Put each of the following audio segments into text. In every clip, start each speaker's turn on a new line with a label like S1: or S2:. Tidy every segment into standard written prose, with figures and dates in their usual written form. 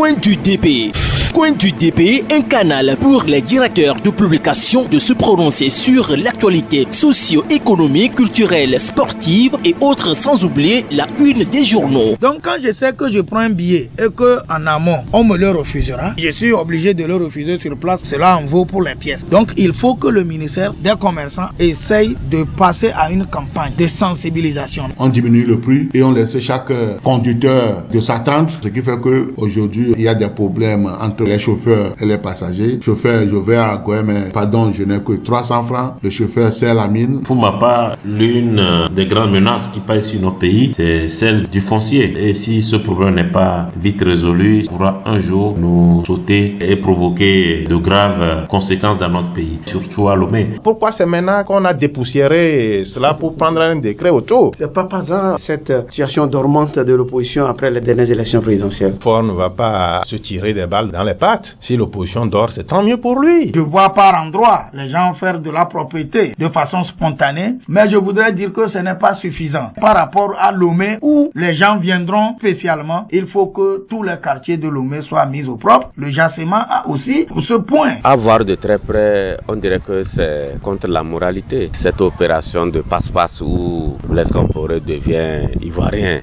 S1: Coin du DP. Coin du DP, un canal pour les directeurs de publication de se prononcer sur l'actualité socio-économique, culturelle, sportive et autres, sans oublier la une des journaux.
S2: Donc quand je sais que je prends un billet et qu'en amont, on me le refusera, je suis obligé de le refuser sur place. Cela en vaut pour les pièces. Donc il faut que le ministère des Commerçants essaye de passer à une campagne de sensibilisation.
S3: On diminue le prix et on laisse chaque conducteur de s'attendre, ce qui fait qu'aujourd'hui, il y a des problèmes entre les chauffeurs et les passagers. Chauffeur, je vais à Goué, mais pardon, je n'ai que 300 francs. Le chauffeur serre la mine.
S4: Pour ma part, l'une des grandes menaces qui pèsent sur nos pays, c'est celle du foncier. Et si ce problème n'est pas vite résolu, il pourra un jour nous sauter et provoquer de graves conséquences dans notre pays, surtout à Lomé.
S5: Pourquoi c'est maintenant qu'on a dépoussiéré cela pour prendre un décret autour?
S6: C'est pas par hasard cette situation dormante de l'opposition après les dernières élections présidentielles.
S5: Ford ne va pas se tirer des balles dans les pattes. Si l'opposition dort, c'est tant mieux pour lui.
S2: Je vois par endroits les gens faire de la propriété de façon spontanée, mais je voudrais dire que ce n'est pas suffisant. Par rapport à Lomé, où les gens viendront spécialement, il faut que tous les quartiers de Lomé soient mis au propre. Le Jacema a aussi pour ce point.
S7: À voir de très près, on dirait que c'est contre la moralité. Cette opération de passe-passe où Blaise Compaoré devient ivoirien,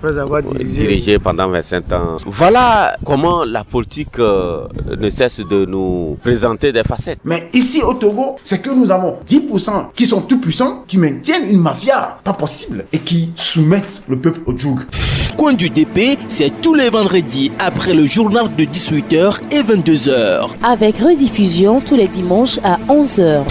S7: dirigé pendant 25 ans. Voilà comment la politique ne cesse de nous présenter des facettes.
S8: Mais ici au Togo, c'est que nous avons 10% qui sont tout puissants, qui maintiennent une mafia pas possible et qui soumettent le peuple au joug.
S1: Coin du DP, c'est tous les vendredis après le journal de 18h et 22h.
S9: Avec rediffusion tous les dimanches à 11h.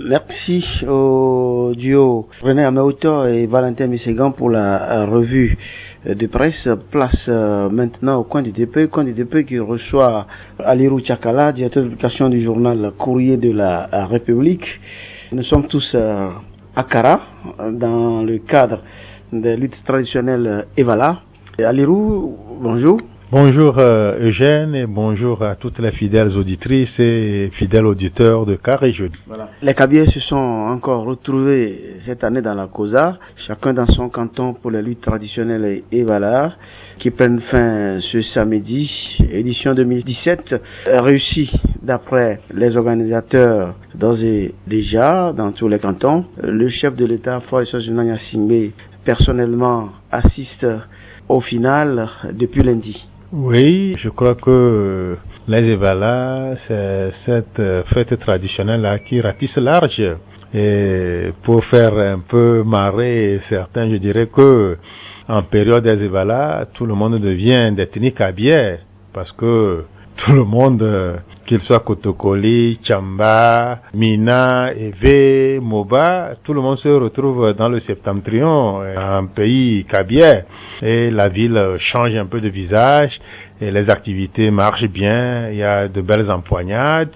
S6: Merci au duo René Améoto et Valentin Misségan pour la revue de presse. Place maintenant au Coin du DP. Coin du DP qui reçoit Alirou Tchakala, directeur de publication du journal Courrier de la République. Nous sommes tous à Kara dans le cadre des luttes traditionnelles Evala. Alirou, bonjour.
S10: Bonjour Eugène et bonjour à toutes les fidèles auditrices et fidèles auditeurs de Carré Jeudi.
S6: Voilà. Les Kabyles se sont encore retrouvés cette année dans la COSA, chacun dans son canton pour les luttes traditionnelles et valeurs qui prennent fin ce samedi. Édition 2017 réussie d'après les organisateurs d'ores et déjà dans tous les cantons. Le chef de l'État, Fort Général Singbe, personnellement assiste au final depuis lundi.
S10: Oui, je crois que les Evala, c'est cette fête traditionnelle-là qui ratisse large. Et pour faire un peu marrer certains, je dirais que en période des Evala, tout le monde devient d'ethnie kabyère parce que tout le monde, qu'il soit Kotokoli, Tchamba, Mina, Eve, Moba, tout le monde se retrouve dans le Septentrion, un pays kabyère. Et la ville change un peu de visage et les activités marchent bien, il y a de belles empoignades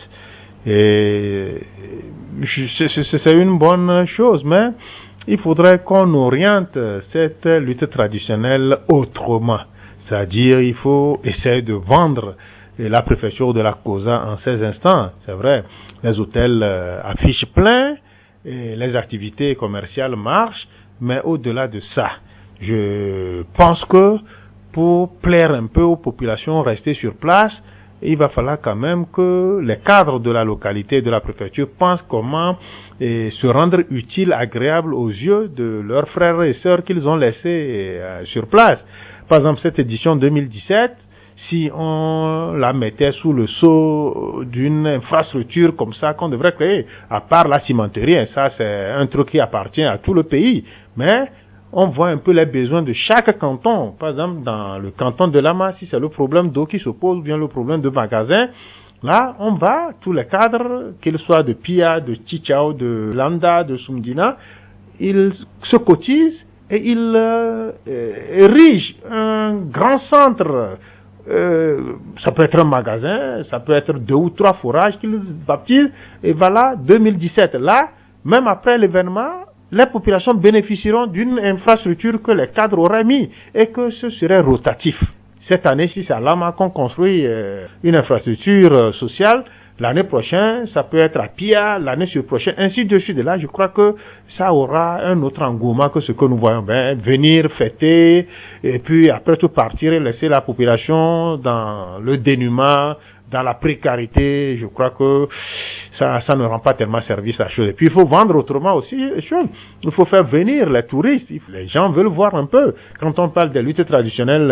S10: et c'est une bonne chose, mais il faudrait qu'on oriente cette lutte traditionnelle autrement. C'est-à-dire, il faut essayer de vendre la préfecture de la COSA en ces instants. C'est vrai, les hôtels affichent plein et les activités commerciales marchent, mais au-delà de ça, je pense que pour plaire un peu aux populations restées sur place, il va falloir quand même que les cadres de la localité, de la préfecture, pensent comment se rendre utile, agréable aux yeux de leurs frères et sœurs qu'ils ont laissés sur place. Par exemple, cette édition 2017, si on la mettait sous le sceau d'une infrastructure comme ça qu'on devrait créer, à part la cimenterie, et ça c'est un truc qui appartient à tout le pays, mais on voit un peu les besoins de chaque canton. Par exemple, dans le canton de Lama, si c'est le problème d'eau qui se pose, ou bien le problème de magasin, là, on va, tous les cadres, qu'ils soient de Pia, de Chichao, de Landa, de Sumdina, ils se cotisent et ils érigent un grand centre. Ça peut être un magasin, ça peut être 2 ou 3 forages qu'ils baptisent, et voilà, 2017. Là, même après l'événement, les populations bénéficieront d'une infrastructure que les cadres auraient mis et que ce serait rotatif. Cette année, si c'est à Lama qu'on construit une infrastructure sociale, L'année prochaine, ça peut être à Pia, l'année prochaine, ainsi de suite. Et là, je crois que ça aura un autre engouement que ce que nous voyons. Venir fêter, et puis après tout partir et laisser la population dans le dénuement, dans la précarité. Je crois que ça ne rend pas tellement service à la chose. Et puis il faut vendre autrement aussi les choses. Il faut faire venir les touristes. Les gens veulent voir un peu. Quand on parle des luttes traditionnelles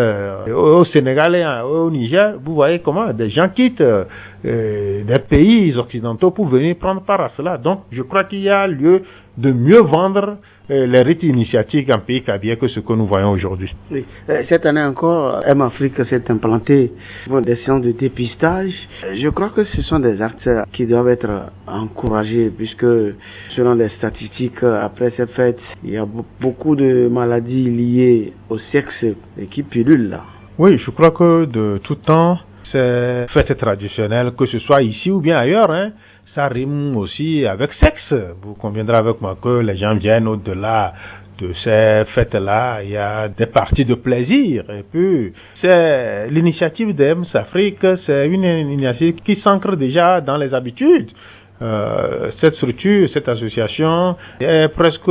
S10: au Sénégal et au Niger, vous voyez comment des gens quittent des pays occidentaux pour venir prendre part à cela. Donc je crois qu'il y a lieu de mieux vendre les rites initiatiques en pays kabyle que ce que nous voyons aujourd'hui.
S6: Oui. Cette année encore, M-Afrique s'est implanté pour des séances de dépistage. Je crois que ce sont des actes qui doivent être encouragés puisque selon les statistiques, après ces fêtes, il y a beaucoup de maladies liées au sexe qui pullulent là.
S10: Oui, je crois que de tout temps, ces fêtes traditionnelles, que ce soit ici ou bien ailleurs, ça rime aussi avec sexe. Vous conviendrez avec moi que les gens viennent au-delà de ces fêtes-là. Il y a des parties de plaisir. Et puis, c'est l'initiative de M-Afrique, c'est une initiative qui s'ancre déjà dans les habitudes. Cette structure, cette association est presque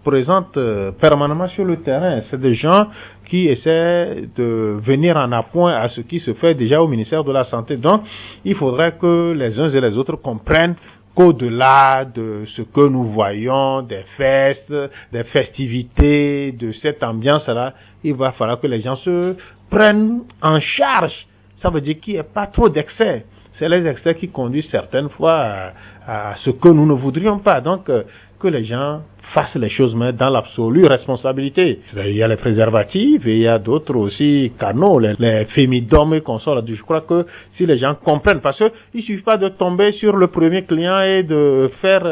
S10: présente permanemment sur le terrain. C'est des gens qui essaient de venir en appoint à ce qui se fait déjà au ministère de la Santé. Donc, il faudrait que les uns et les autres comprennent qu'au-delà de ce que nous voyons, des fêtes, des festivités, de cette ambiance-là, il va falloir que les gens se prennent en charge. Ça veut dire qu'il n'y ait pas trop d'excès. C'est les excès qui conduisent certaines fois à ce que nous ne voudrions pas. Donc, que les gens fassent les choses, mais dans l'absolue responsabilité. Il y a les préservatifs et il y a d'autres aussi canaux, les fémidomes et consorts. Je crois que si les gens comprennent, parce que il suffit pas de tomber sur le premier client et de faire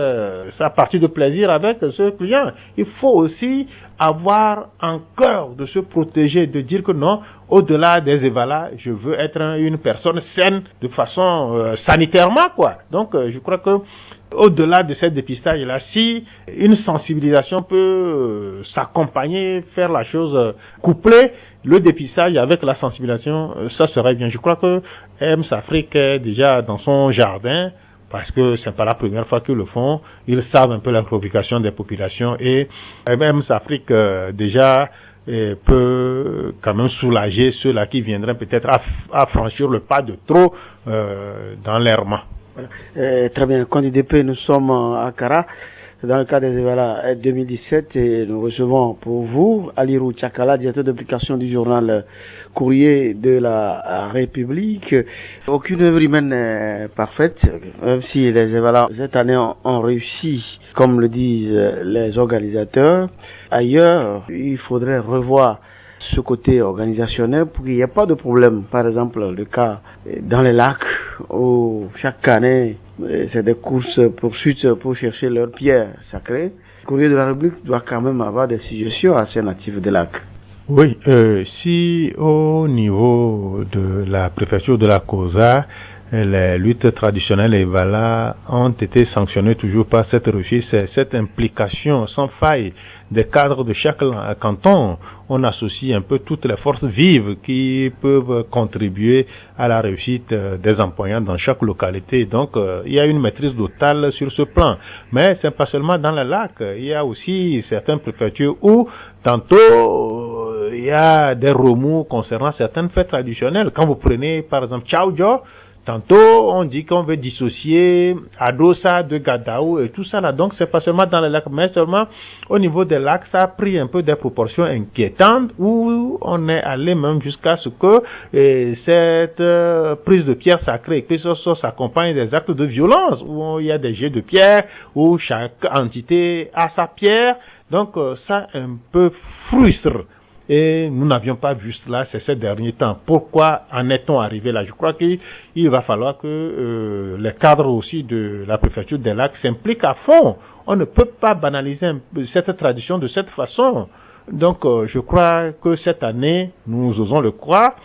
S10: sa partie de plaisir avec ce client. Il faut aussi avoir en cœur de se protéger, de dire que non, au-delà des évalas, je veux être une personne saine de façon sanitairement, quoi. Donc, je crois que au-delà de ce dépistage-là, si une sensibilisation peut s'accompagner, faire la chose couplée, le dépistage avec la sensibilisation, ça serait bien. Je crois que M-Afrique est déjà dans son jardin, parce que c'est pas la première fois qu'ils le font. Ils savent un peu la préoccupation des populations et M-Afrique déjà peut quand même soulager ceux-là qui viendraient peut-être à franchir le pas de trop dans l'errement.
S6: Très bien, CONIDP, nous sommes à Accra dans le cadre des évaluations 2017 et nous recevons pour vous Alirou Tchakala, directeur d'application du journal Courrier de la République. Aucune œuvre humaine n'est parfaite, même si les évaluations cette année ont réussi, comme le disent les organisateurs. Ailleurs, il faudrait revoir ce côté organisationnel pour qu'il n'y ait pas de problème. Par exemple, le cas dans les lacs où chaque année, c'est des courses poursuites pour chercher leurs pierres sacrées. Le Courrier de la République doit quand même avoir des suggestions à ces natifs des lacs.
S10: Oui, si au niveau de la préfecture de la COSA, les luttes traditionnelles et valas ont été sanctionnées toujours par cette réussite, c'est cette implication sans faille des cadres de chaque canton. On associe un peu toutes les forces vives qui peuvent contribuer à la réussite des employants dans chaque localité. Donc, il y a une maîtrise totale sur ce plan. Mais c'est pas seulement dans les lacs. Il y a aussi certaines préfectures où, tantôt, il y a des remous concernant certaines fêtes traditionnelles. Quand vous prenez, par exemple, Tchaoudjo, tantôt, on dit qu'on veut dissocier Adosa de Gadaou et tout ça là. Donc, c'est pas seulement dans les lacs, mais seulement au niveau des lacs, ça a pris un peu des proportions inquiétantes où on est allé même jusqu'à ce que cette prise de pierre sacrée, que ce soit s'accompagne des actes de violence où il y a des jets de pierre, où chaque entité a sa pierre. Donc, ça un peu frustre. Et nous n'avions pas vu cela ces derniers temps. Pourquoi en est-on arrivé là? Je crois qu'il va falloir que les cadres aussi de la préfecture des lacs s'impliquent à fond. On ne peut pas banaliser cette tradition de cette façon. Donc, je crois que cette année, nous osons le croire,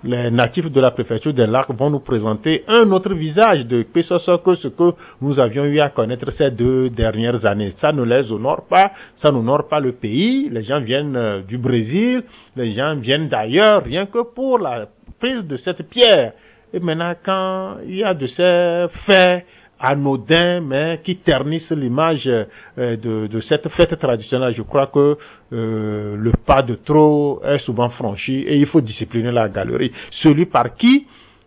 S10: les natifs de la préfecture des lacs vont nous présenter un autre visage de PSOSO que ce que nous avions eu à connaître ces 2 dernières années. Ça ne les honore pas, ça n'honore pas le pays. Les gens viennent du Brésil, les gens viennent d'ailleurs, rien que pour la prise de cette pierre. Et maintenant, quand il y a de ces faits anodins, mais qui ternissent l'image de cette fête traditionnelle, je crois que le pas de trop est souvent franchi et il faut discipliner la galerie. Celui par qui,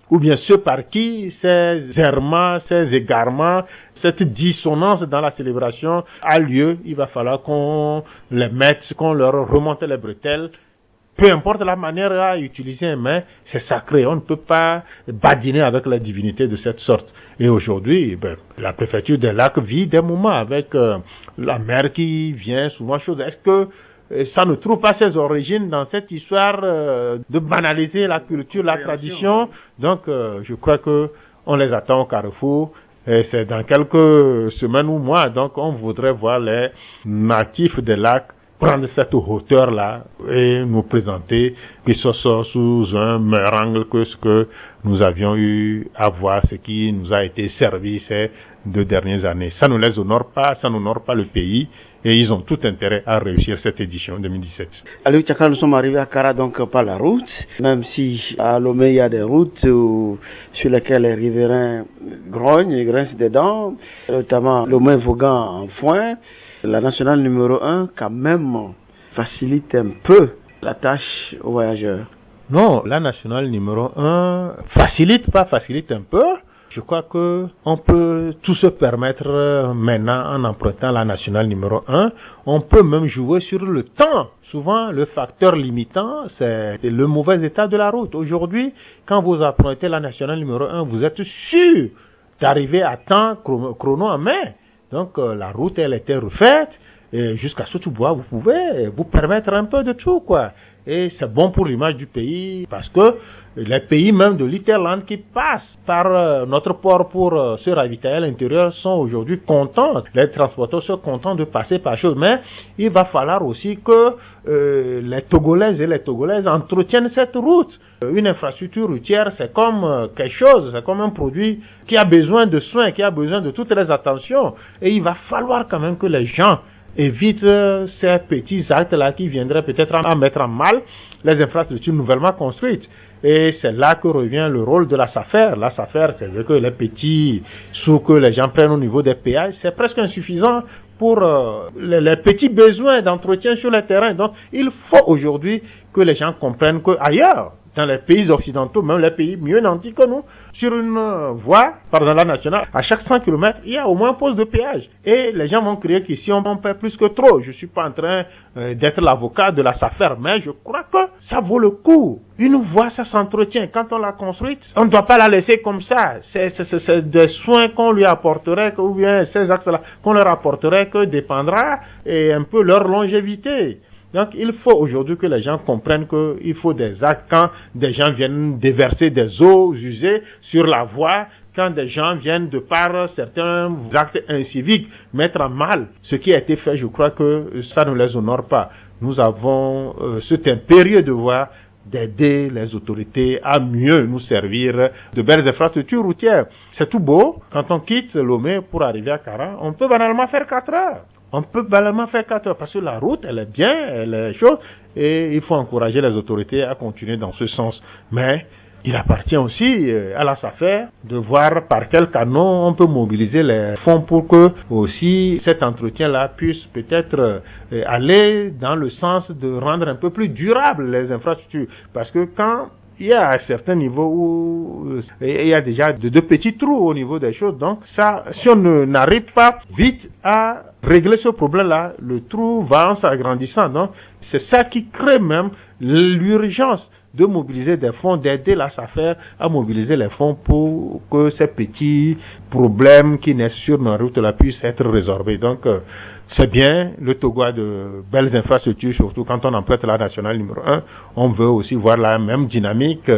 S10: ou bien ceux par qui ces errements, ces égarements, cette dissonance dans la célébration a lieu, il va falloir qu'on les mette, qu'on leur remonte les bretelles. Peu importe la manière à utiliser, mais c'est sacré. On ne peut pas badiner avec la divinité de cette sorte. Et aujourd'hui, la préfecture des lacs vit des moments avec la mer qui vient souvent chaude. Est-ce que ça ne trouve pas ses origines dans cette histoire de banaliser la culture, la tradition? Donc, je crois que on les attend au carrefour. Et c'est dans quelques semaines ou mois. Donc, on voudrait voir les natifs des lacs prendre cette hauteur-là et nous présenter que ce soit sous un meilleur angle que ce que nous avions eu à voir, ce qui nous a été servi ces 2 dernières années. Ça ne les honore pas, ça n'honore pas le pays et ils ont tout intérêt à réussir cette édition 2017.
S6: Aliou Tchaka, nous sommes arrivés à Kara donc par la route, même si à Lomé il y a des routes sur lesquelles les riverains grognent et grincent des dents, notamment Lomé-Vaugan en foin. La nationale numéro 1, quand même, facilite un peu la tâche aux voyageurs.
S10: Non, la nationale numéro 1 facilite un peu. Je crois que on peut tout se permettre maintenant en empruntant la nationale numéro 1. On peut même jouer sur le temps. Souvent, le facteur limitant, c'est le mauvais état de la route. Aujourd'hui, quand vous empruntez la nationale numéro 1, vous êtes sûr d'arriver à temps chrono en main. Donc, la route, elle était refaite, et jusqu'à Sotobois, vous pouvez vous permettre un peu de tout, quoi. Et c'est bon pour l'image du pays, parce que les pays même de l'Interland qui passent par notre port pour se ravitailler à l'intérieur sont aujourd'hui contents. Les transporteurs sont contents de passer par chose. Mais il va falloir aussi que les Togolaises et les Togolaises entretiennent cette route. Une infrastructure routière, c'est comme quelque chose, c'est comme un produit qui a besoin de soins, qui a besoin de toutes les attentions. Et il va falloir quand même que les gens évite ces petits actes-là qui viendraient peut-être à mettre en mal les infrastructures nouvellement construites. Et c'est là que revient le rôle de la SAFER. La SAFER, c'est que les petits sous que les gens prennent au niveau des péages, c'est presque insuffisant pour les petits besoins d'entretien sur le terrain. Donc, il faut aujourd'hui que les gens comprennent qu'ailleurs, dans les pays occidentaux, même les pays mieux nantis que nous, sur une voie, pardon, la nationale, à chaque 100 km, il y a au moins un poste de péage. Et les gens vont crier qu'ici, on paie plus que trop. Je suis pas en train d'être l'avocat de la SAFER, mais je crois que ça vaut le coup. Une voie, ça s'entretient. Quand on l'a construite, on ne doit pas la laisser comme ça. C'est des soins qu'on lui apporterait, ou bien ces axes-là qu'on leur apporterait, que dépendra et un peu leur longévité. Donc, il faut aujourd'hui que les gens comprennent qu'il faut des actes quand des gens viennent déverser des eaux usées sur la voie, quand des gens viennent de par certains actes inciviques mettre en mal ce qui a été fait. Je crois que ça ne les honore pas. Nous avons cet impérieux devoir d'aider les autorités à mieux nous servir de belles infrastructures routières. C'est tout beau. Quand on quitte Lomé pour arriver à Kara, on peut banalement faire 4 heures. On peut balalement faire 4 heures parce que la route, elle est bien, elle est chaude et il faut encourager les autorités à continuer dans ce sens. Mais il appartient aussi à la SAFER de voir par quel canon on peut mobiliser les fonds pour que aussi cet entretien-là puisse peut-être aller dans le sens de rendre un peu plus durable les infrastructures. Parce que quand il y a un certain niveau où il y a déjà de petits trous au niveau des choses. Donc, ça, si on n'arrive pas vite à régler ce problème-là, le trou va en s'agrandissant. Donc, c'est ça qui crée même l'urgence de mobiliser des fonds, d'aider la SAFER à mobiliser les fonds pour que ces petits problèmes qui naissent sur nos routes là puissent être résorbés. Donc, c'est bien, le Togo a de belles infrastructures, surtout quand on emprunte la nationale numéro 1. On veut aussi voir la même dynamique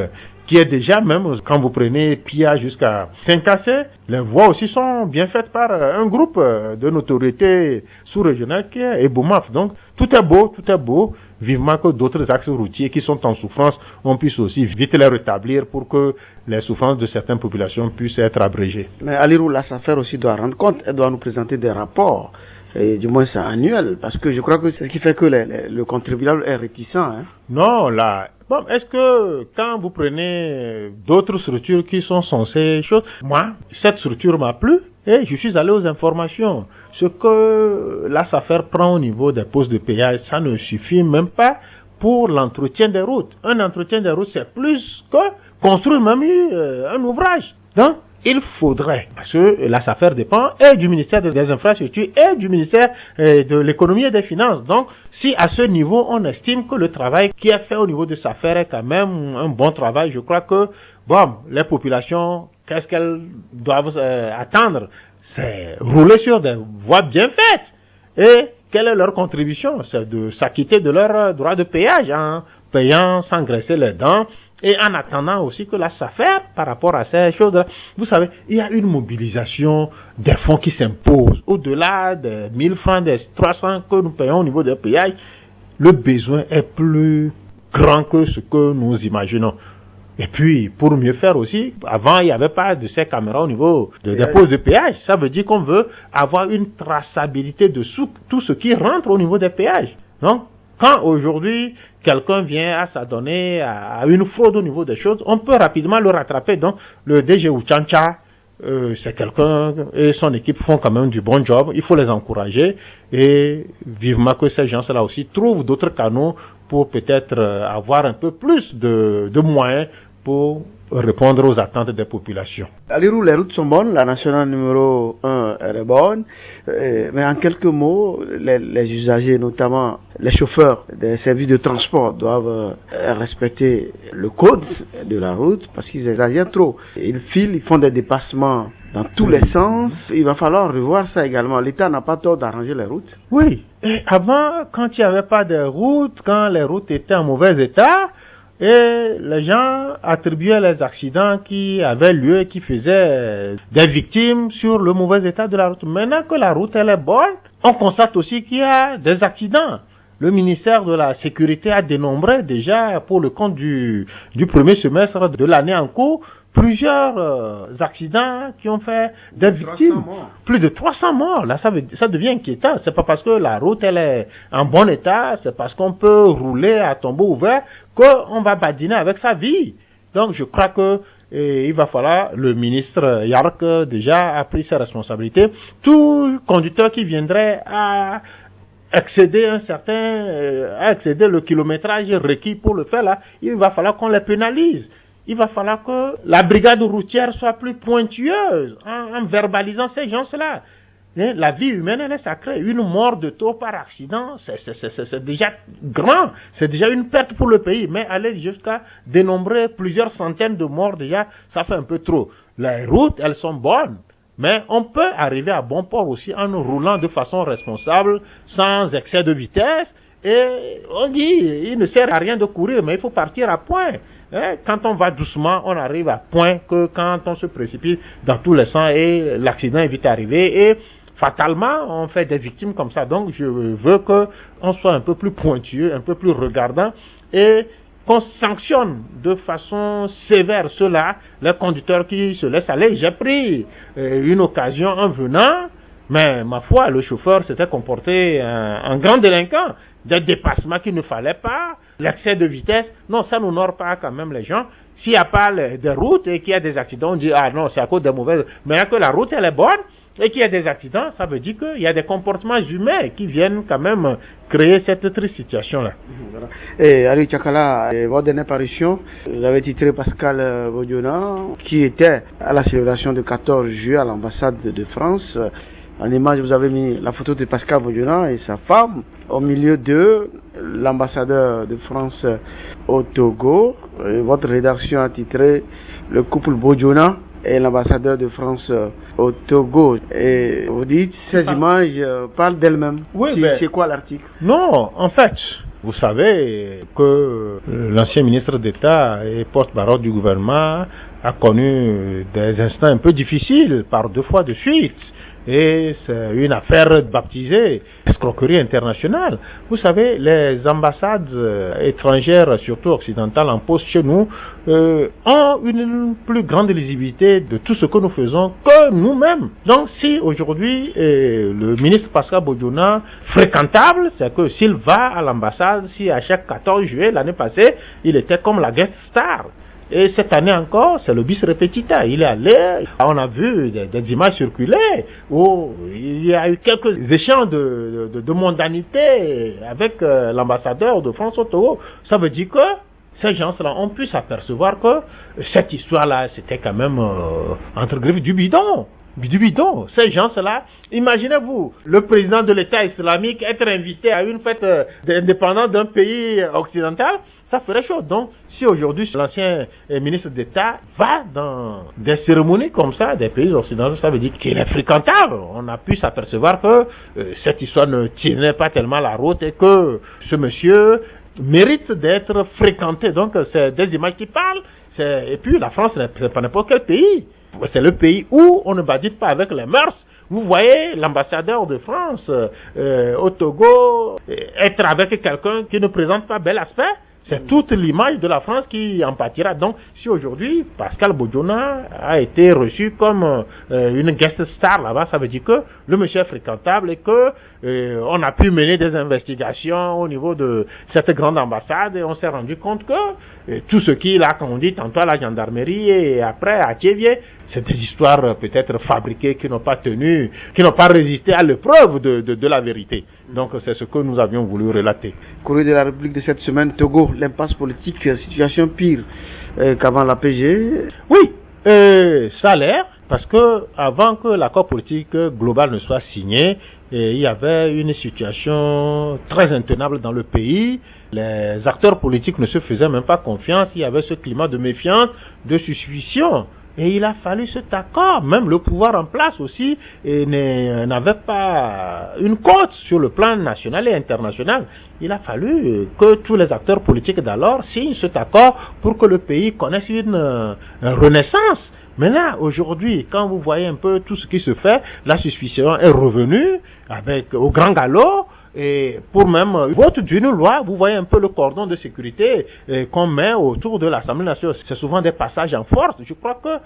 S10: qui est déjà même, quand vous prenez Pia jusqu'à Saint-Cassé, les voies aussi sont bien faites par un groupe de notoriété sous-régionale qui est Ebomaf. Donc, tout est beau. Vivement que d'autres axes routiers qui sont en souffrance, on puisse aussi vite les rétablir pour que les souffrances de certaines populations puissent être abrégées.
S6: Mais Alirou, la SAFER aussi doit rendre compte, elle doit nous présenter des rapports. Et du moins c'est annuel, parce que je crois que c'est ce qui fait que le contribuable est réticent. Hein.
S10: Non, là, Bon, est-ce que quand vous prenez d'autres structures qui sont censées moi, cette structure m'a plu et je suis allé aux informations. Ce que la SAFER prend au niveau des postes de péage, ça ne suffit même pas pour l'entretien des routes. Un entretien des routes, c'est plus que construire même un ouvrage. Donc, il faudrait, parce que la SAFER dépend et du ministère des Infrastructures et du ministère de l'Économie et des Finances. Donc, si à ce niveau, on estime que le travail qui est fait au niveau de SAFER est quand même un bon travail, je crois que, bon, les populations, qu'est-ce qu'elles doivent attendre? C'est rouler sur des voies bien faites. Et quelle est leur contribution? C'est de s'acquitter de leur droit de péage, en payant sans graisser les dents. Et en attendant aussi que la SAFER, par rapport à ces choses-là, vous savez, il y a une mobilisation des fonds qui s'impose. Au-delà des 1000 francs, des 300 que nous payons au niveau des péages, le besoin est plus grand que ce que nous imaginons. Et puis, pour mieux faire aussi, avant, il n'y avait pas de ces caméras au niveau des postes de péage. Ça veut dire qu'on veut avoir une traçabilité de tout ce qui rentre au niveau des péages. Donc, quand aujourd'hui, quelqu'un vient à s'adonner à une fraude au niveau des choses, on peut rapidement le rattraper. Donc, le DG Ouchancha, c'est quelqu'un, et son équipe font quand même du bon job. Il faut les encourager et vivement que ces gens-là aussi trouvent d'autres canaux pour peut-être avoir un peu plus de moyens pour répondre aux attentes des populations.
S6: À Lirou, les routes sont bonnes, la nationale numéro 1 est bonne, mais en quelques mots, les usagers, notamment les chauffeurs des services de transport, doivent respecter le code de la route parce qu'ils exagèrent trop. Ils filent, ils font des dépassements dans tous les sens. Il va falloir revoir ça également. L'État n'a pas tort d'arranger les routes.
S10: Oui, et avant, quand il n'y avait pas de routes, quand les routes étaient en mauvais état, et les gens attribuaient les accidents qui avaient lieu, qui faisaient des victimes sur le mauvais état de la route. Maintenant que la route elle est bonne, on constate aussi qu'il y a des accidents. Le ministère de la Sécurité a dénombré déjà pour le compte du premier semestre de l'année en cours plusieurs accidents qui ont fait des victimes. Plus de 300 morts. Là, ça devient inquiétant. C'est pas parce que la route elle est en bon état, c'est parce qu'on peut rouler à tombeau ouvert qu'on va badiner avec sa vie. Donc, je crois que il va falloir, le ministre Yark déjà a pris ses responsabilités. Tout conducteur qui viendrait à excéder excéder le kilométrage requis pour le faire là, il va falloir qu'on les pénalise. Il va falloir que la brigade routière soit plus pointueuse en verbalisant ces gens-là. La vie humaine, elle est sacrée. Une mort de trop par accident, c'est déjà grand. C'est déjà une perte pour le pays. Mais aller jusqu'à dénombrer plusieurs centaines de morts déjà, ça fait un peu trop. Les routes, elles sont bonnes. Mais on peut arriver à bon port aussi en roulant de façon responsable, sans excès de vitesse. Et on dit, il ne sert à rien de courir, mais il faut partir à point. Quand on va doucement, on arrive à point que quand on se précipite dans tous les sens et l'accident est vite arrivé et fatalement on fait des victimes comme ça. Donc je veux qu'on soit un peu plus pointueux, un peu plus regardant et qu'on sanctionne de façon sévère ceux-là, les conducteurs qui se laissent aller. J'ai pris une occasion en venant, mais ma foi, le chauffeur s'était comporté en grand délinquant. Des dépassements qu'il ne fallait pas, l'excès de vitesse. Non, ça n'honore pas quand même les gens. S'il n'y a pas des routes et qu'il y a des accidents, on dit, ah non, c'est à cause des mauvaises. Mais que la route, elle est bonne et qu'il y a des accidents, ça veut dire qu'il y a des comportements humains qui viennent quand même créer cette triste situation-là.
S6: Voilà. Et Ali Tchakala, votre dernière parution, vous avez titré Pascal Bodiona, qui était à la célébration du 14 juillet à l'ambassade de France. En image, vous avez mis la photo de Pascal Bodiona et sa femme. Au milieu d'eux, l'ambassadeur de France au Togo. Et votre rédaction a titré le couple Bodiona et l'ambassadeur de France au Togo. Et vous dites, ces images parlent d'elles-mêmes.
S10: Oui,
S6: c'est quoi l'article?
S10: Non, en fait, vous savez que l'ancien ministre d'État et porte-parole du gouvernement a connu des instants un peu difficiles par 2 fois de suite. Et c'est une affaire baptisée escroquerie internationale. Vous savez, les ambassades étrangères, surtout occidentales, en poste chez nous, ont une plus grande lisibilité de tout ce que nous faisons que nous-mêmes. Donc si aujourd'hui le ministre Pascal Bodiona, fréquentable, c'est que s'il va à l'ambassade, si à chaque 14 juillet, l'année passée, il était comme la guest star. Et cette année encore, c'est le bis repetita. Il est allé, on a vu des images circuler où il y a eu quelques échanges de mondanité avec l'ambassadeur de France au Togo. Ça veut dire que ces gens-là ont pu s'apercevoir que cette histoire-là, c'était quand même entre griffes du bidon. Du bidon. Ces gens-là, imaginez-vous, le président de l'État islamique être invité à une fête d'indépendance d'un pays occidental, ça ferait chaud. Donc, si aujourd'hui l'ancien ministre d'État va dans des cérémonies comme ça, des pays occidentaux, ça veut dire qu'il est fréquentable. On a pu s'apercevoir que cette histoire ne tenait pas tellement la route et que ce monsieur mérite d'être fréquenté. Donc, c'est des images qui parlent. Et puis, la France, c'est pas n'importe quel pays. C'est le pays où on ne badine pas avec les mœurs. Vous voyez l'ambassadeur de France au Togo être avec quelqu'un qui ne présente pas bel aspect. C'est toute l'image de la France qui en pâtira. Donc, si aujourd'hui, Pascal Bodiona a été reçu comme une guest star là-bas, ça veut dire que le monsieur est fréquentable et que on a pu mener des investigations au niveau de cette grande ambassade et on s'est rendu compte que tout ce qu'il a conduit tantôt à la gendarmerie et après à Thiévier, c'est des histoires peut-être fabriquées qui n'ont pas tenu, qui n'ont pas résisté à l'épreuve de la vérité. Donc c'est ce que nous avions voulu relater.
S6: Courrier de la République de cette semaine, Togo, l'impasse politique, situation pire qu'avant la PG.
S10: Oui, ça a l'air, parce que avant que l'accord politique global ne soit signé, il y avait une situation très intenable dans le pays. Les acteurs politiques ne se faisaient même pas confiance. Il y avait ce climat de méfiance, de suspicion. Et il a fallu cet accord. Même le pouvoir en place aussi n'avait pas une cote sur le plan national et international. Il a fallu que tous les acteurs politiques d'alors signent cet accord pour que le pays connaisse une renaissance. Mais là, aujourd'hui, quand vous voyez un peu tout ce qui se fait, la suspicion est revenue au grand galop. Et pour même vote d'une loi, vous voyez un peu le cordon de sécurité qu'on met autour de l'Assemblée nationale. C'est souvent des passages en force. Je crois que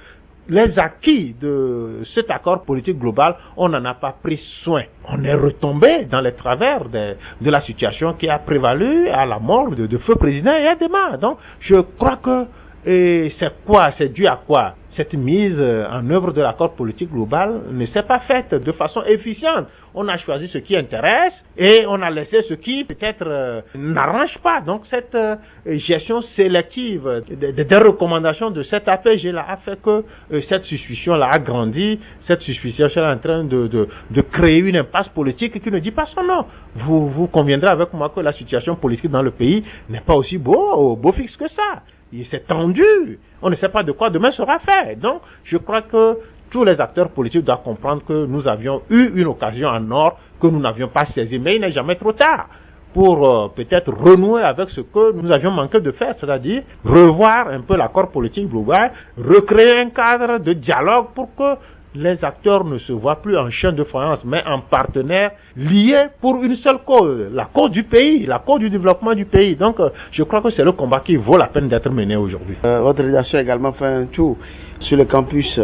S10: les acquis de cet accord politique global, on n'en a pas pris soin. On est retombé dans les travers de la situation qui a prévalu à la mort de feu président et Adema. Donc, je crois que c'est dû à quoi? Cette mise en œuvre de l'accord politique global ne s'est pas faite de façon efficiente. On a choisi ce qui intéresse et on a laissé ce qui peut-être n'arrange pas. Donc cette gestion sélective des recommandations de cet APG-là a fait que cette suspicion-là a grandi. Cette suspicion est en train de créer une impasse politique qui ne dit pas son nom. Vous conviendrez avec moi que la situation politique dans le pays n'est pas aussi beau fixe que ça. C'est tendu. On ne sait pas de quoi demain sera fait. Donc, je crois que tous les acteurs politiques doivent comprendre que nous avions eu une occasion en or que nous n'avions pas saisie. Mais il n'est jamais trop tard pour peut-être renouer avec ce que nous avions manqué de faire, c'est-à-dire revoir un peu l'accord politique global, recréer un cadre de dialogue pour que les acteurs ne se voient plus en chien de faïence, mais en partenaires liés pour une seule cause, la cause du pays, la cause du développement du pays. Donc, je crois que c'est le combat qui vaut la peine d'être mené aujourd'hui.
S6: Votre rédaction a également fait un tour sur le campus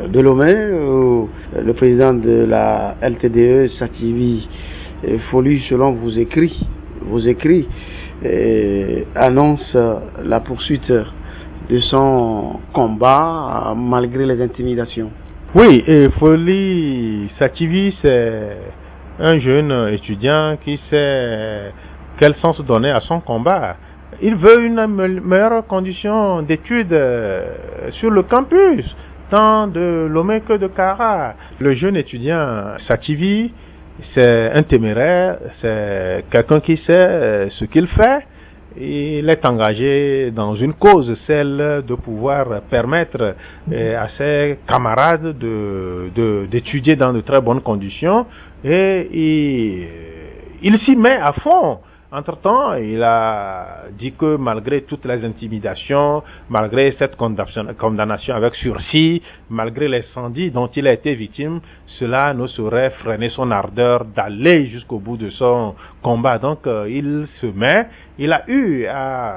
S6: de Lomé, où le président de la LTDE, Sativi Folu, selon vos écrits, annonce la poursuite de son combat malgré les intimidations.
S10: Oui, et Foli Sativi, c'est un jeune étudiant qui sait quel sens donner à son combat. Il veut une meilleure condition d'études sur le campus, tant de Lomé que de Kara. Le jeune étudiant Sativi, c'est un téméraire, c'est quelqu'un qui sait ce qu'il fait. Il est engagé dans une cause, celle de pouvoir permettre à ses camarades d'étudier dans de très bonnes conditions, et il s'y met à fond Entre-temps, il a dit que malgré toutes les intimidations, malgré cette condamnation avec sursis, malgré l'incendie dont il a été victime, cela ne saurait freiner son ardeur d'aller jusqu'au bout de son combat. Donc il a eu à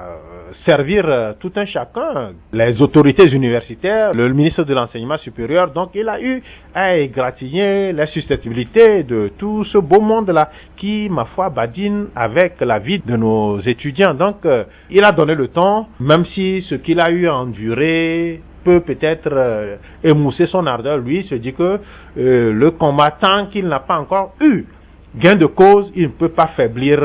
S10: servir tout un chacun, les autorités universitaires, le ministre de l'enseignement supérieur, donc il a eu à égratigner la susceptibilité de tout ce beau monde-là qui, ma foi, badine avec la vie de nos étudiants. Donc il a donné le temps, même si ce qu'il a eu à endurer peut peut-être émousser son ardeur, lui se dit que le combattant qu'il n'a pas encore eu gain de cause, il ne peut pas faiblir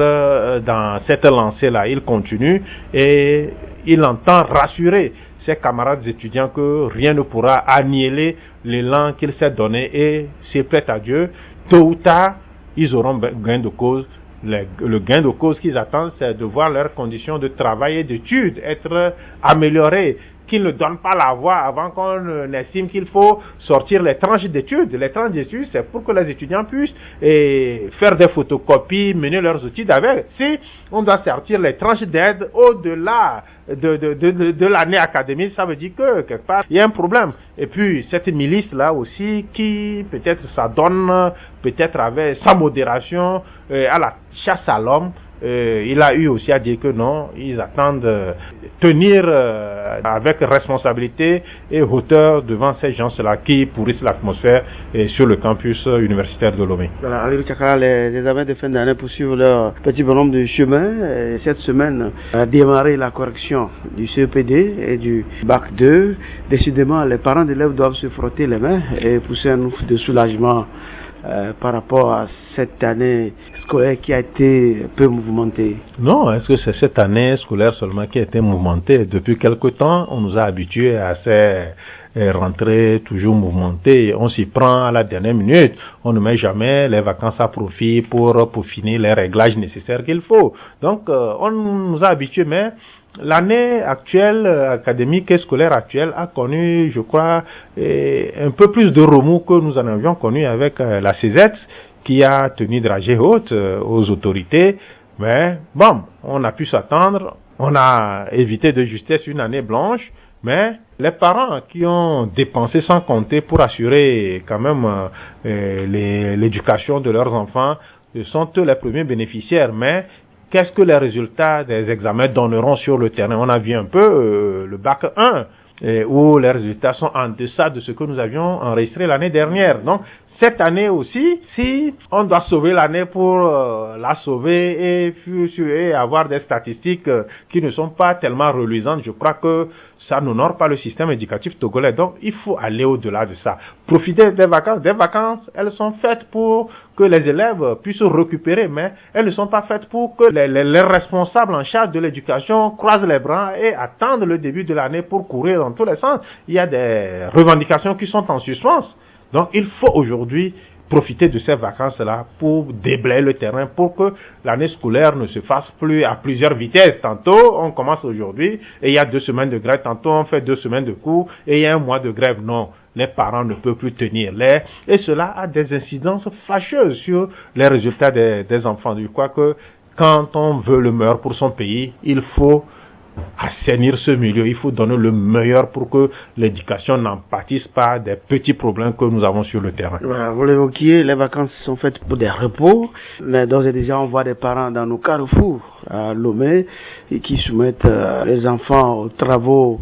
S10: dans cette lancée-là. Il continue et il entend rassurer ses camarades étudiants que rien ne pourra annihiler l'élan qu'il s'est donné et s'il plaît à Dieu, tôt ou tard, ils auront gain de cause. Le gain de cause qu'ils attendent, c'est de voir leurs conditions de travail et d'études être améliorées, qu'ils ne donnent pas la voie avant qu'on estime qu'il faut sortir les tranches d'études. Les tranches d'études, c'est pour que les étudiants puissent faire des photocopies, mener leurs études avec. Si on doit sortir les tranches d'aide au-delà de l'année académique, ça veut dire que quelque part, il y a un problème. Et puis, cette milice-là aussi, qui peut-être s'adonne, peut-être avec sa modération, à la chasse à l'homme, il a eu aussi à dire que non, ils attendent tenir avec responsabilité et hauteur devant ces gens-là qui pourrissent l'atmosphère sur le campus universitaire de Lomé.
S6: Voilà, Aliou Tchakala, les examens de fin d'année poursuivent leur petit bonhomme de chemin. Et cette semaine a démarré la correction du CEPD et du Bac 2. Décidément, les parents d'élèves doivent se frotter les mains et pousser un ouf de soulagement par rapport à cette année scolaire qui a été peu mouvementée.
S10: Non, est-ce que c'est cette année scolaire seulement qui a été mouvementée? Depuis quelque temps, on nous a habitués à ces rentrées toujours mouvementées. On s'y prend à la dernière minute. On ne met jamais les vacances à profit pour peaufiner les réglages nécessaires qu'il faut. Donc, on nous a habitués, mais l'année actuelle, académique et scolaire actuelle, a connu, je crois, un peu plus de remous que nous en avions connu avec la CESET, qui a tenu dragée haute aux autorités. Mais bon, on a pu s'attendre, on a évité de justesse une année blanche, mais les parents qui ont dépensé sans compter pour assurer quand même l'éducation de leurs enfants sont eux les premiers bénéficiaires. Mais qu'est-ce que les résultats des examens donneront sur le terrain? On a vu un peu le bac 1, où les résultats sont en deçà de ce que nous avions enregistré l'année dernière. Donc, cette année aussi, si on doit sauver l'année pour la sauver et avoir des statistiques qui ne sont pas tellement reluisantes, je crois que ça n'honore pas le système éducatif togolais. Donc, il faut aller au-delà de ça. Profiter des vacances. Des vacances, elles sont faites pour que les élèves puissent récupérer, mais elles ne sont pas faites pour que les responsables en charge de l'éducation croisent les bras et attendent le début de l'année pour courir dans tous les sens. Il y a des revendications qui sont en suspens. Donc, il faut aujourd'hui profiter de ces vacances-là pour déblayer le terrain, pour que l'année scolaire ne se fasse plus à plusieurs vitesses. Tantôt, on commence aujourd'hui et il y a 2 semaines de grève. Tantôt, on fait 2 semaines de cours et il y a 1 mois de grève. Non, les parents ne peuvent plus tenir. Et cela a des incidences fâcheuses sur les résultats des enfants. Je crois que quand on veut le meilleur pour son pays, il faut assainir ce milieu, il faut donner le meilleur pour que l'éducation n'en pâtisse pas des petits problèmes que nous avons sur le terrain.
S6: Voilà, vous l'évoquiez, les vacances sont faites pour des repos, mais d'ores et déjà on voit des parents dans nos carrefours à Lomé et qui soumettent les enfants aux travaux,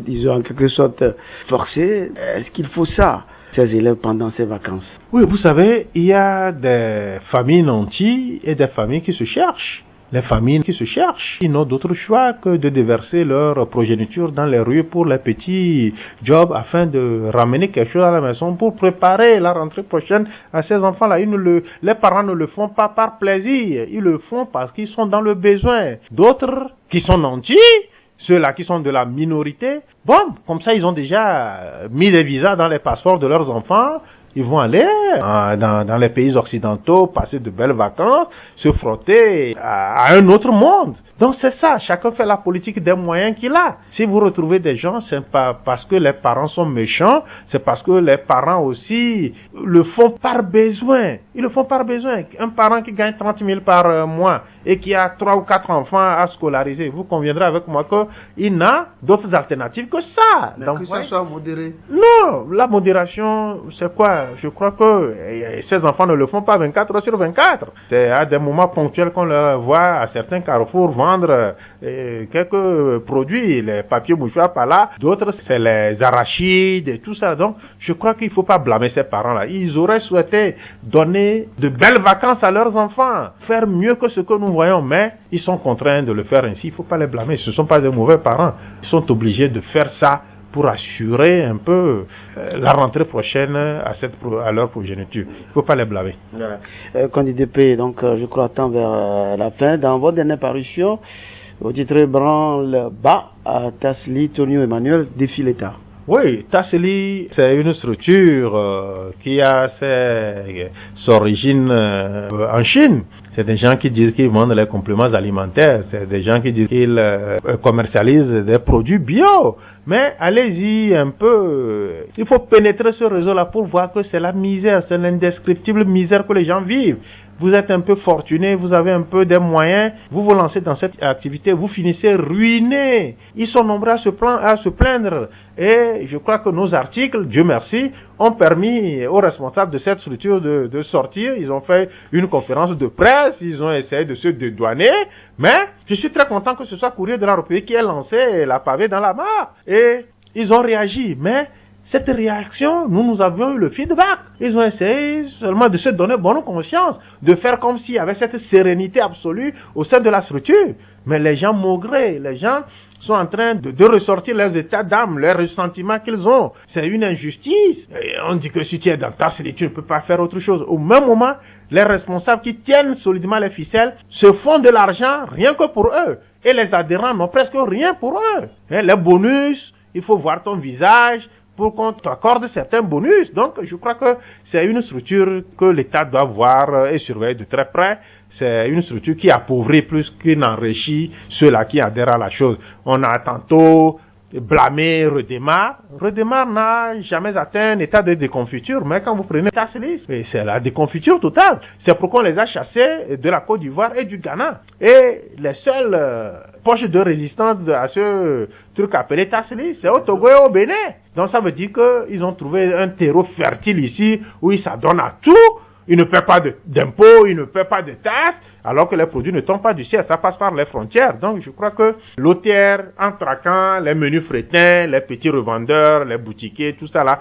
S6: disons en quelque sorte forcés. Est-ce qu'il faut ça, ces élèves, pendant ces vacances?
S10: Oui, vous savez, il y a des familles nanties et des familles qui se cherchent. Les familles qui se cherchent, ils n'ont d'autre choix que de déverser leur progéniture dans les rues pour les petits jobs afin de ramener quelque chose à la maison pour préparer la rentrée prochaine à ces enfants-là. Les parents ne le font pas par plaisir, ils le font parce qu'ils sont dans le besoin. D'autres qui sont nantis, ceux-là qui sont de la minorité, bon, comme ça ils ont déjà mis des visas dans les passeports de leurs enfants. Ils vont aller dans les pays occidentaux, passer de belles vacances, se frotter à un autre monde. Donc c'est ça, chacun fait la politique des moyens qu'il a. Si vous retrouvez des gens, c'est pas parce que les parents sont méchants, c'est parce que les parents aussi le font par besoin. Ils le font par besoin. Un parent qui gagne 30 000 par mois et qui a 3 ou 4 enfants à scolariser, vous conviendrez avec moi qu'il n'a d'autres alternatives que ça.
S2: Mais donc, que ça soit modéré.
S10: Non, la modération, c'est quoi? Je crois que ces enfants ne le font pas 24 heures sur 24. C'est à des moments ponctuels qu'on leur voit à certains carrefours vendre quelques produits, les papiers mouchoirs par là, d'autres c'est les arachides et tout ça. Donc je crois qu'il ne faut pas blâmer ces parents-là. Ils auraient souhaité donner de belles vacances à leurs enfants, faire mieux que ce que nous voyons, mais ils sont contraints de le faire ainsi. Il ne faut pas les blâmer, ce ne sont pas de mauvais parents. Ils sont obligés de faire ça pour assurer un peu la rentrée prochaine à leur progéniture. Il ne faut pas les blâmer.
S6: Voilà. Candidat P, donc je crois tend vers la fin. Dans votre dernière parution, au titre Branle bas à Tassili, Tonio Emmanuel, défie l'État.
S10: Oui, Tassili, c'est une structure qui a son origine en Chine. C'est des gens qui disent qu'ils vendent les compléments alimentaires. C'est des gens qui disent qu'ils commercialisent des produits bio. Mais allez-y un peu. Il faut pénétrer ce réseau-là pour voir que c'est la misère, c'est l'indescriptible misère que les gens vivent. Vous êtes un peu fortuné, vous avez un peu des moyens, vous vous lancez dans cette activité, vous finissez ruiné. Ils sont nombreux à se plaindre. Et je crois que nos articles, Dieu merci, ont permis aux responsables de cette structure de sortir. Ils ont fait une conférence de presse, ils ont essayé de se dédouaner. Mais je suis très content que ce soit Courrier de la République qui ait lancé la pavée dans la mare. Et ils ont réagi. Mais cette réaction, nous avions eu le feedback. Ils ont essayé seulement de se donner bonne conscience, de faire comme s'il y avait cette sérénité absolue au sein de la structure. Mais les gens maugraient, les gens sont en train de ressortir leurs états d'âme, leurs ressentiments qu'ils ont. C'est une injustice. Et on dit que si tu es dans ta solitude, tu ne peux pas faire autre chose. Au même moment, les responsables qui tiennent solidement les ficelles se font de l'argent rien que pour eux. Et les adhérents n'ont presque rien pour eux. Et les bonus, il faut voir ton visage pour qu'on t'accorde certains bonus. Donc, je crois que c'est une structure que l'État doit voir et surveiller de très près. C'est une structure qui appauvrit plus qu'il n'enrichit ceux-là qui adhèrent à la chose. On a tantôt blâmé Redémarre. Redémarre n'a jamais atteint un état de déconfiture, mais quand vous prenez Tassili, c'est la déconfiture totale. C'est pourquoi on les a chassés de la Côte d'Ivoire et du Ghana. Et les seules poches de résistance à ce truc appelé Tassili, c'est au Togo et au Bénin. Donc ça veut dire qu'ils ont trouvé un terreau fertile ici où ils s'adonnent à tout. Ils ne paient pas d'impôts, ils ne paient pas de taxes, alors que les produits ne tombent pas du ciel, ça passe par les frontières. Donc je crois que l'hôtel, en traquant les menus frétins, les petits revendeurs, les boutiquiers, tout ça là,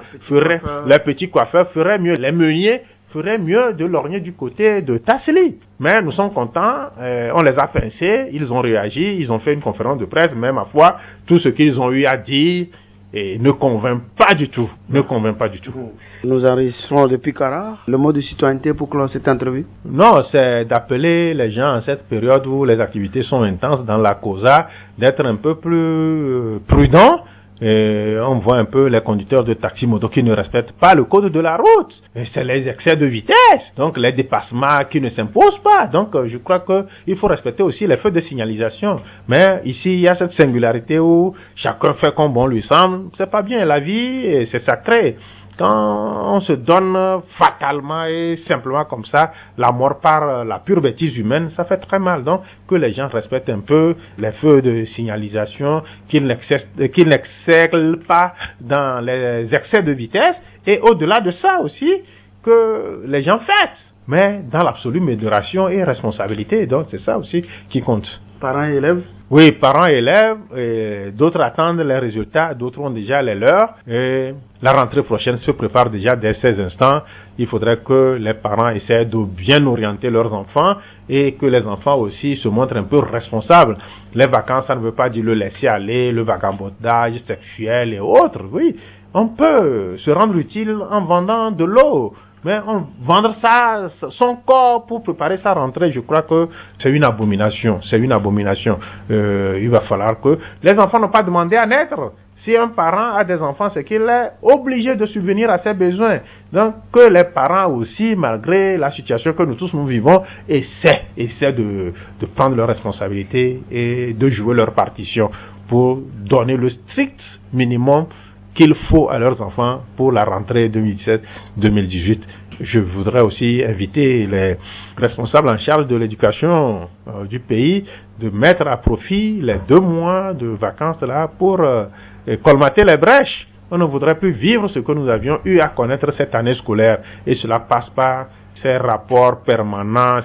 S10: les petits coiffeurs feraient mieux, les meuniers feraient mieux de lorgner du côté de Tassili. Mais nous sommes contents, on les a pincés, ils ont réagi, ils ont fait une conférence de presse, mais ma foi, tout ce qu'ils ont eu à dire ne convainc pas du tout,
S6: Nous enregistrons depuis Cara. Le mot de citoyenneté pour clore cette entrevue?
S10: Non, c'est d'appeler les gens en cette période où les activités sont intenses dans la COSA, d'être un peu plus prudents. Et on voit un peu les conducteurs de taxi-moto qui ne respectent pas le code de la route. Et c'est les excès de vitesse, donc les dépassements qui ne s'imposent pas. Donc je crois qu'il faut respecter aussi les feux de signalisation. Mais ici, il y a cette singularité où chacun fait comme bon lui semble. C'est pas bien, la vie, c'est sacré. Quand on se donne fatalement et simplement comme ça la mort par la pure bêtise humaine, ça fait très mal. Donc que les gens respectent un peu les feux de signalisation, qu'ils n'excellent pas dans les excès de vitesse, et au-delà de ça aussi, que les gens fêtent, mais dans l'absolue modération et responsabilité. Donc c'est ça aussi qui compte.
S6: Parents et élèves?
S10: Oui, parents et élèves, et d'autres attendent les résultats, d'autres ont déjà les leurs, et la rentrée prochaine se prépare déjà dès ces instants. Il faudrait que les parents essaient de bien orienter leurs enfants et que les enfants aussi se montrent un peu responsables. Les vacances, ça ne veut pas dire le laisser aller, le vagabondage sexuel et autres, oui. On peut se rendre utile en vendant de l'eau. Mais vendre ça, son corps pour préparer sa rentrée, je crois que c'est une abomination. Il va falloir que les enfants n'ont pas demandé à naître. Si un parent a des enfants, c'est qu'il est obligé de subvenir à ses besoins. Donc, que les parents aussi, malgré la situation que nous tous nous vivons, essaient de prendre leurs responsabilités et de jouer leur partition pour donner le strict minimum qu'il faut à leurs enfants pour la rentrée 2017-2018. Je voudrais aussi inviter les responsables en charge de l'éducation du pays de mettre à profit les 2 mois de vacances là pour colmater les brèches. On ne voudrait plus vivre ce que nous avions eu à connaître cette année scolaire. Et cela passe par ces rapports permanents,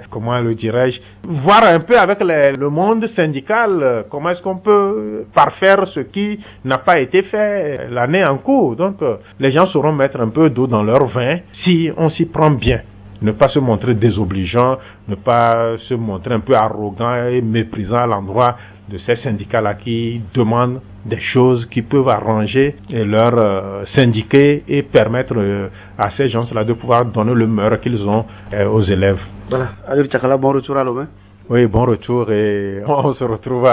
S10: comment le dirais-je, voir un peu avec le monde syndical, comment est-ce qu'on peut parfaire ce qui n'a pas été fait l'année en cours. Donc, les gens sauront mettre un peu d'eau dans leur vin si on s'y prend bien. Ne pas se montrer désobligeant, ne pas se montrer un peu arrogant et méprisant à l'endroit de ces syndicats-là qui demandent des choses qui peuvent arranger leurs syndiqués et permettre à ces gens-là de pouvoir donner le meilleur qu'ils ont aux élèves.
S6: Voilà. Aliou Tchakala, bon retour à Lomé.
S10: Oui, bon retour et on se retrouve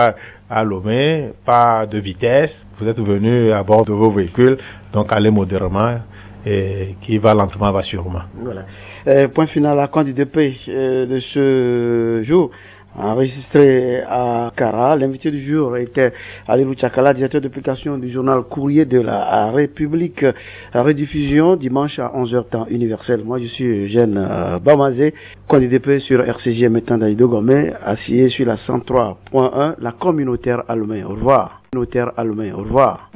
S10: à Lomé, pas de vitesse. Vous êtes venus à bord de vos véhicules, donc allez modérément et qui va lentement va sûrement.
S6: Voilà. Point final à compte de paix de ce jour. Enregistré à Kara, l'invité du jour était Aliou Tchakala, directeur de publication du journal Courrier de la République, rediffusion dimanche à 11h temps universel. Moi je suis Eugène Bamazé, candidat sur RCJ maintenant d'Aïdo Gomé, assis sur la 103.1, la communautaire à Lomé. Au revoir. Au revoir.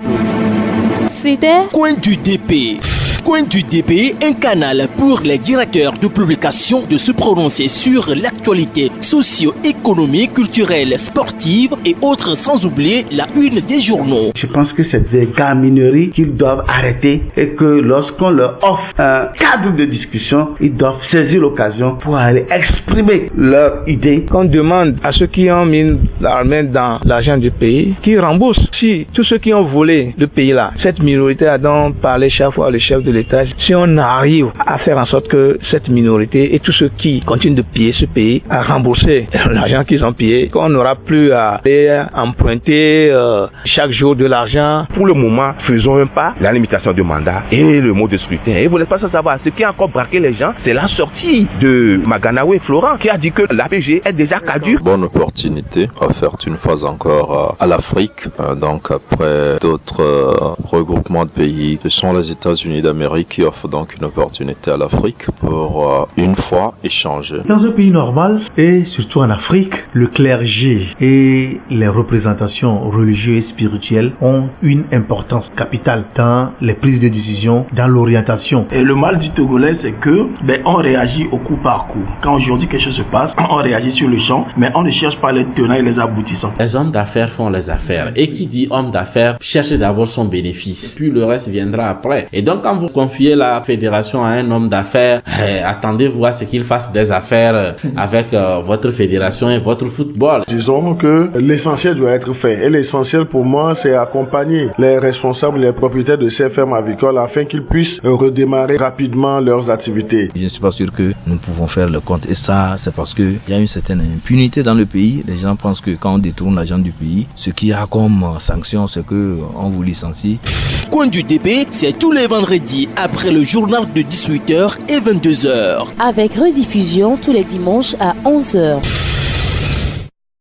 S9: C'était
S1: Coin du DP. Coin du DP, un canal pour les directeurs de publication de se prononcer sur l'actualité socio-économique, culturelle, sportive et autres, sans oublier la une des journaux.
S2: Je pense que c'est des gamineries qu'ils doivent arrêter et que lorsqu'on leur offre un cadre de discussion, ils doivent saisir l'occasion pour aller exprimer leurs idées.
S11: Qu'on demande à ceux qui ont mis la main dans l'argent du pays, qu'ils remboursent. Si tous ceux qui ont volé le pays là, cette minorité a donc parlé chaque fois le chef de l'État, si on arrive à faire en sorte que cette minorité et tous ceux qui continuent de piller ce pays à rembourser l'argent qu'ils ont pillé, qu'on n'aura plus à aller emprunter chaque jour de l'argent.
S12: Pour le moment, faisons un pas, la limitation de mandat et le mot de scrutin. Et vous n'êtes pas sans savoir, ce qui a encore braqué les gens, c'est la sortie de Maganawe Florent qui a dit que l'APG est déjà caduque.
S13: Bonne opportunité offerte une fois encore à l'Afrique, donc après d'autres regroupements de pays, ce sont les États-Unis d'Amérique qui offrent donc une opportunité à l'Afrique pour une fois échanger.
S14: Dans un pays normal et surtout en Afrique, le clergé et les représentations religieuses et spirituelles ont une importance capitale dans les prises de décision, dans l'orientation.
S2: Et le mal du Togolais, c'est que on réagit au coup par coup. Quand aujourd'hui quelque chose se passe, on réagit sur le champ, mais on ne cherche pas les tenants et les aboutissants.
S15: Les hommes d'affaires font les affaires. Et qui dit homme d'affaires cherche d'abord son bénéfice, puis le reste viendra après. Et donc quand vous confiez la fédération à un homme d'affaires, attendez-vous à ce qu'il fasse des affaires avec votre fédération et votre football.
S16: Disons que l'essentiel doit être fait. Et l'essentiel pour moi, c'est accompagner les responsables, les propriétaires de ces fermes avicoles afin qu'ils puissent redémarrer rapidement leurs activités.
S17: Je ne suis pas sûr que nous pouvons faire le compte. Et ça, c'est parce qu'il y a une certaine impunité dans le pays. Les gens pensent que quand on détourne l'argent du pays, ce qu'il y a comme sanction, c'est qu'on vous licencie.
S1: Coin du DP, c'est tous les vendredis après le journal de 18h et 22h.
S9: Avec rediffusion tous les dimanches à 11h.